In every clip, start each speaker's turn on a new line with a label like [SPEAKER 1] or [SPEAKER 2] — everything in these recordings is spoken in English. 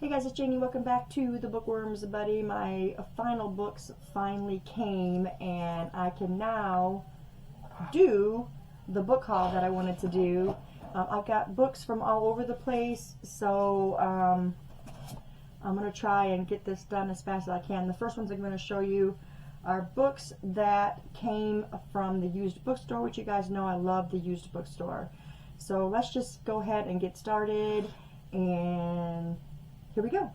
[SPEAKER 1] Hey guys, it's Janie. Welcome back to the Bookworms Buddy. My final books finally came, and I can now do the book haul that I wanted to do. I've got books from all over the place, so I'm going to try and get this done as fast as I can. The first ones I'm going to show you are books that came from the used bookstore, which you guys know I love the used bookstore. So let's just go ahead and get started, and here we go.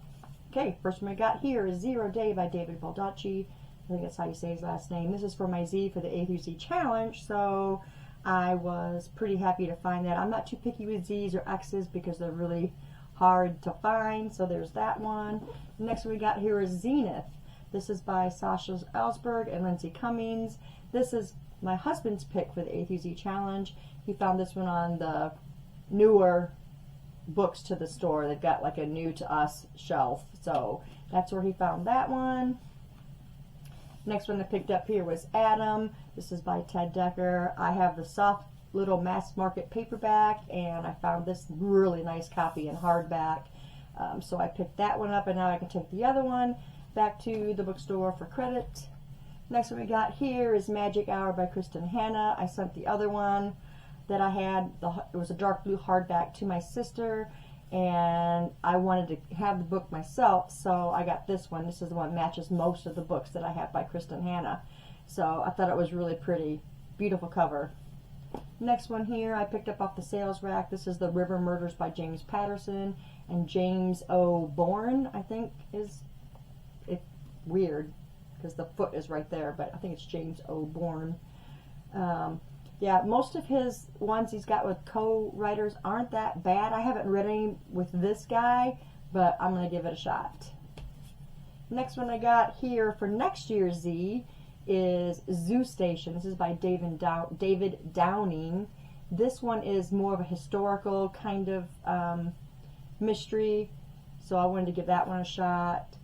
[SPEAKER 1] Okay, first one I got here is Zero Day by David Baldacci. I think that's how you say his last name. This is for my Z for the A through Z challenge, so I was pretty happy to find that. I'm not too picky with Z's or X's because they're really hard to find, so there's that one. The next one we got here is Zenith. This is by Sasha Ellsberg and Lindsay Cummings. This is my husband's pick for the A through Z challenge. He found this one on the newer books to the store. They've got like a new to us shelf, so that's where he found that one. Next one I picked up here was Adam. This is by Ted Decker. I have the soft little mass market paperback, and I found this really nice copy in hardback, so I picked that one up, and now I can take the other one back to the bookstore for credit. Next one we got here is Magic Hour by Kristin Hannah. I sent the other one that I had, it was a dark blue hardback, to my sister, and I wanted to have the book myself, so I got this one. This is the one that matches most of the books that I have by Kristin Hannah, so I thought it was really pretty. Beautiful cover. Next one here I picked up off the sales rack. This is The River Murders by James Patterson and James O. Bourne, I think is it. Weird because the foot is right there, but I think it's James O. Bourne. Yeah, most of his ones he's got with co-writers aren't that bad. I haven't read any with this guy, but I'm going to give it a shot. Next one I got here for next year's Z is Zoo Station. This is by David Downing. This one is more of a historical kind of mystery, so I wanted to give that one a shot.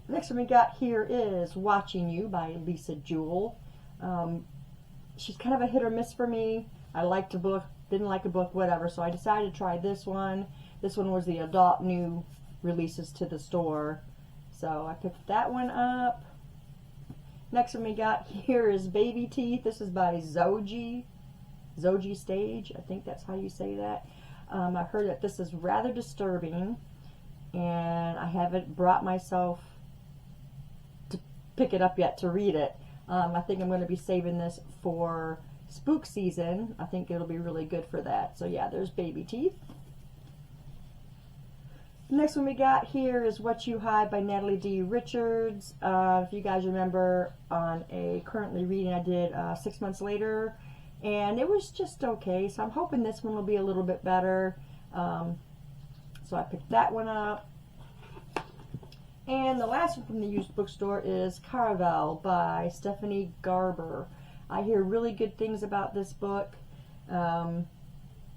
[SPEAKER 1] Next one we got here is Watching You by Lisa Jewell. She's kind of a hit or miss for me. I liked a book, didn't like a book, whatever, so I decided to try this one. This one was the adult new releases to the store, so I picked that one up. Next one we got here is Baby Teeth. This is by Zoji Stage. I think that's how you say that. I heard that this is rather disturbing, and I haven't brought myself to pick it up yet to read it. I think I'm going to be saving this for spook season. I think it'll be really good for that. So yeah, there's Baby Teeth. The next one we got here is What You Hide by Natalie D. Richards. If you guys remember, on a currently reading I did 6 months later, and it was just okay. So I'm hoping this one will be a little bit better. So I picked that one up. And the last one from the used bookstore is Caravel by Stephanie Garber. I hear really good things about this book, and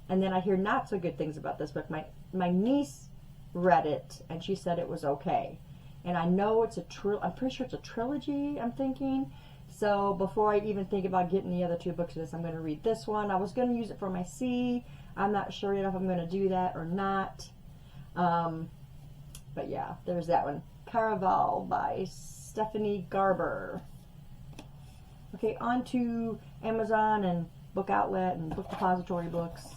[SPEAKER 1] then I hear not so good things about this book. My niece read it, and she said it was okay. And I know it's I'm pretty sure it's a trilogy, I'm thinking. So before I even think about getting the other two books of this, I'm going to read this one. I was going to use it for my C. I'm not sure yet if I'm going to do that or not. But yeah, there's that one. Caravel by Stephanie Garber. Okay, on to Amazon and Book Outlet and Book Depository books.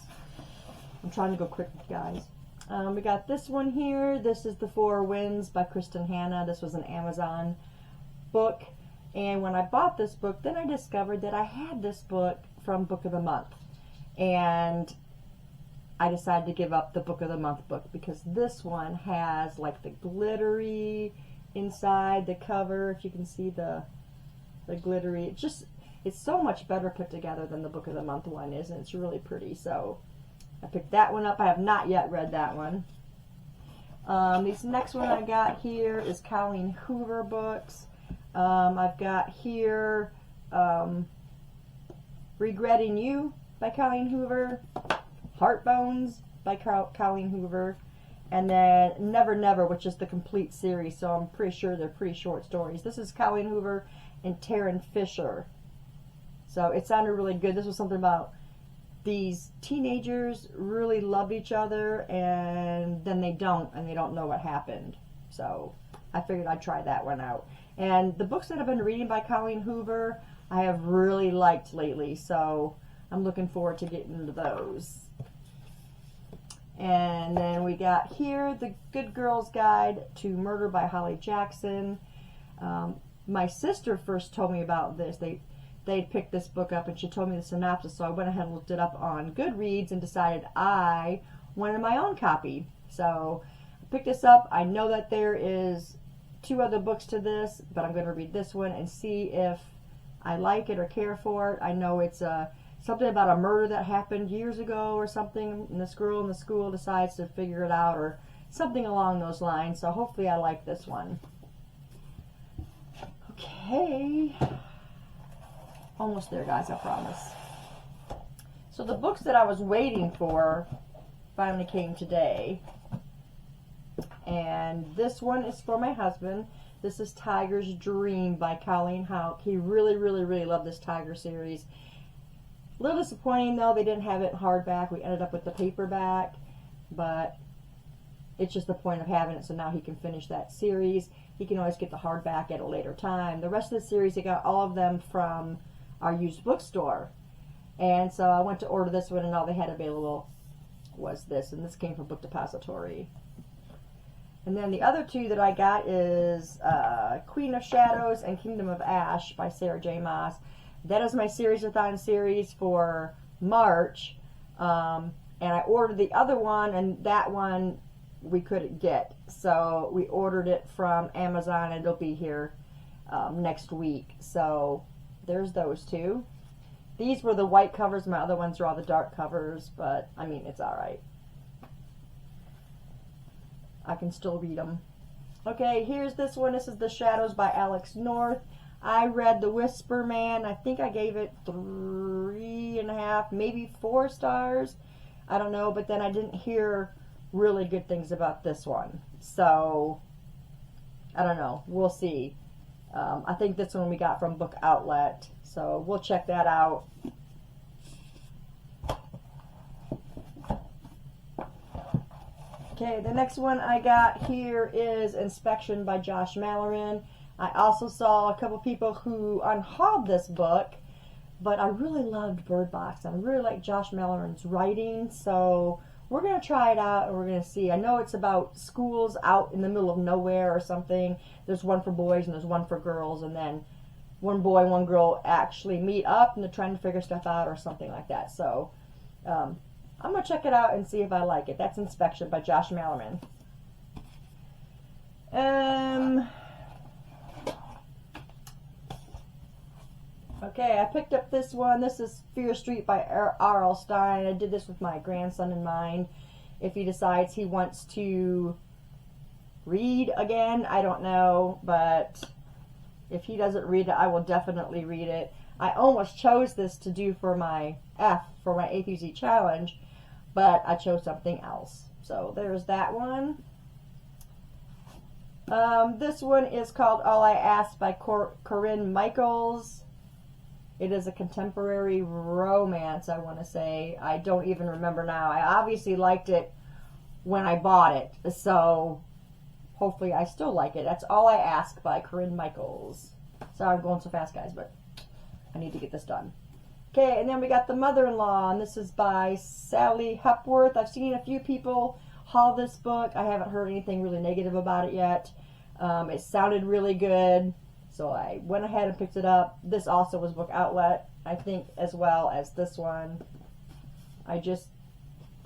[SPEAKER 1] I'm trying to go quick, guys. We got this one here. This is The Four Winds by Kristin Hannah. This was an Amazon book. And when I bought this book, then I discovered that I had this book from Book of the Month. And I decided to give up the Book of the Month book because this one has like the glittery inside the cover. If you can see the glittery, it's so much better put together than the Book of the Month one is, and it's really pretty. So I picked that one up. I have not yet read that one. This next one I got here is Colleen Hoover books. I've got here Regretting You by Colleen Hoover, Heartbones by Colleen Hoover, and then Never Never, which is the complete series, so I'm pretty sure they're pretty short stories. This is Colleen Hoover and Taryn Fisher. So it sounded really good. This was something about these teenagers really love each other, and then they don't, and they don't know what happened. So I figured I'd try that one out. And the books that I've been reading by Colleen Hoover, I have really liked lately, so I'm looking forward to getting into those. And then we got here, The Good Girl's Guide to Murder by Holly Jackson. My sister first told me about this. They'd picked this book up, and she told me the synopsis, so I went ahead and looked it up on Goodreads and decided I wanted my own copy. So I picked this up. I know that there is 2 other books to this, but I'm going to read this one and see if I like it or care for it. I know it's something about a murder that happened years ago or something, and this girl in the school decides to figure it out or something along those lines, so hopefully I like this one. Okay. Almost there, guys, I promise. So the books that I was waiting for finally came today. And this one is for my husband. This is Tiger's Dream by Colleen Houck. He really, really, really loved this Tiger series. A little disappointing, though, they didn't have it in hardback. We ended up with the paperback, but it's just the point of having it, so now he can finish that series. He can always get the hardback at a later time. The rest of the series, he got all of them from our used bookstore. And so I went to order this one, and all they had available was this, and this came from Book Depository. And then the other 2 that I got is Queen of Shadows and Kingdom of Ash by Sarah J. Maas. That is my series-a-thon series for March. And I ordered the other one, and that one we couldn't get. So we ordered it from Amazon, and it'll be here next week. So there's those 2. These were the white covers. My other ones are all the dark covers, but I mean, it's alright. I can still read them. Okay, here's this one. This is The Shadows by Alex North. I read The Whisper Man. I think I gave it 3.5, maybe 4 stars. I don't know, but then I didn't hear really good things about this one. So, I don't know. We'll see. I think this one we got from Book Outlet. So, we'll check that out. Okay, the next one I got here is Inspection by Josh Malloran. I also saw a couple people who unhauled this book, but I really loved Bird Box. I really like Josh Malloran's writing, so we're going to try it out and we're going to see. I know it's about schools out in the middle of nowhere or something. There's one for boys and there's one for girls, and then one boy and one girl actually meet up and they're trying to figure stuff out or something like that. So I'm going to check it out and see if I like it. That's Inspection by Josh Malloran. Okay, I picked up this one. This is Fear Street by R.L. Stein. I did this with my grandson in mind. If he decides he wants to read again, I don't know, but if he doesn't read it, I will definitely read it. I almost chose this to do for my APZ challenge, but I chose something else. So there's that one. This one is called All I Ask by Corinne Michaels. It is a contemporary romance, I want to say. I don't even remember now. I obviously liked it when I bought it, so hopefully I still like it. That's All I Ask by Corinne Michaels. Sorry I'm going so fast, guys, but I need to get this done. Okay, and then we got The Mother-in-Law, and this is by Sally Hepworth. I've seen a few people haul this book. I haven't heard anything really negative about it yet. It sounded really good. So I went ahead and picked it up. This also was Book Outlet, I think, as well as this one. I just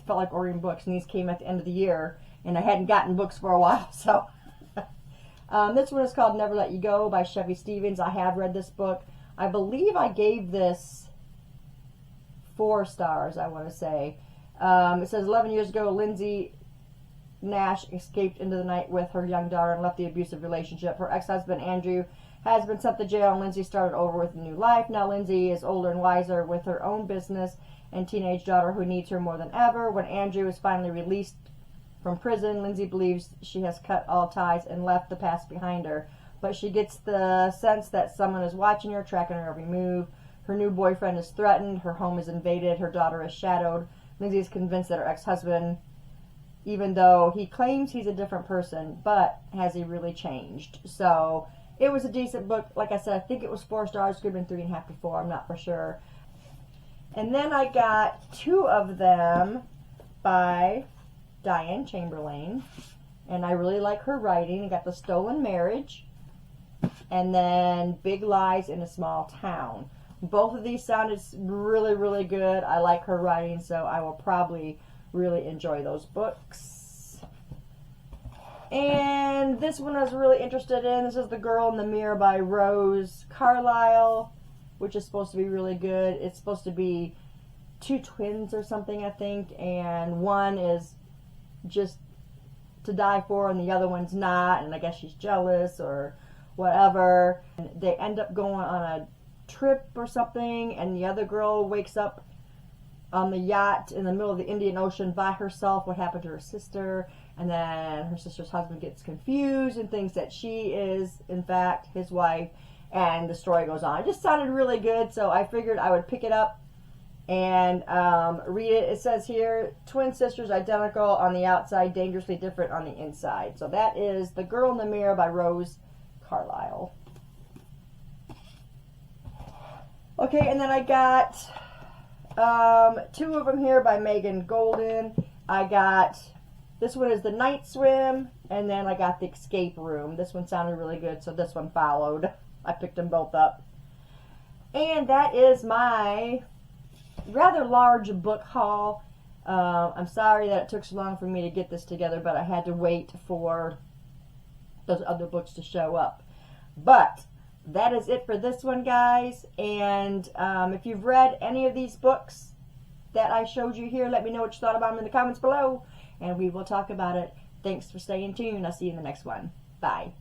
[SPEAKER 1] felt like ordering books, and these came at the end of the year, and I hadn't gotten books for a while. So this one is called Never Let You Go by Chevy Stevens. I have read this book. I believe I gave this 4 stars, I want to say. It says 11 years ago, Lindsay Nash escaped into the night with her young daughter and left the abusive relationship. Her ex-husband, Andrew, has been sent to jail, and Lindsay started over with a new life. Now Lindsay is older and wiser with her own business and teenage daughter who needs her more than ever. When Andrew is finally released from prison, Lindsay believes she has cut all ties and left the past behind her. But she gets the sense that someone is watching her, tracking her every move. Her new boyfriend is threatened. Her home is invaded. Her daughter is shadowed. Lindsay is convinced that her ex-husband, even though he claims he's a different person, but has he really changed? So it was a decent book. Like I said, I think it was 4 stars. Could have been 3.5 to 4. I'm not for sure. And then I got 2 of them by Diane Chamberlain. And I really like her writing. I got The Stolen Marriage and then Big Lies in a Small Town. Both of these sounded really, really good. I like her writing, so I will probably really enjoy those books. And this one I was really interested in. This is The Girl in the Mirror by Rose Carlisle, which is supposed to be really good. It's supposed to be 2 twins or something, I think, and one is just to die for and the other one's not, and I guess she's jealous or whatever. And they end up going on a trip or something, and the other girl wakes up on the yacht in the middle of the Indian Ocean by herself. What happened to her sister? And then her sister's husband gets confused and thinks that she is in fact his wife, and the story goes on. It just sounded really good, so I figured I would pick it up and read it. It says here, twin sisters identical on the outside, dangerously different on the inside. So that is The Girl in the Mirror by Rose Carlisle. Okay, and then I got 2 of them here by Megan Golden. I got, this one is The Night Swim, and then I got The Escape Room. This one sounded really good, so this one followed. I picked them both up. And that is my rather large book haul. I'm sorry that it took so long for me to get this together, but I had to wait for those other books to show up. But that is it for this one, guys. And if you've read any of these books that I showed you here, let me know what you thought about them in the comments below, and we will talk about it. Thanks for staying tuned. I'll see you in the next one. Bye.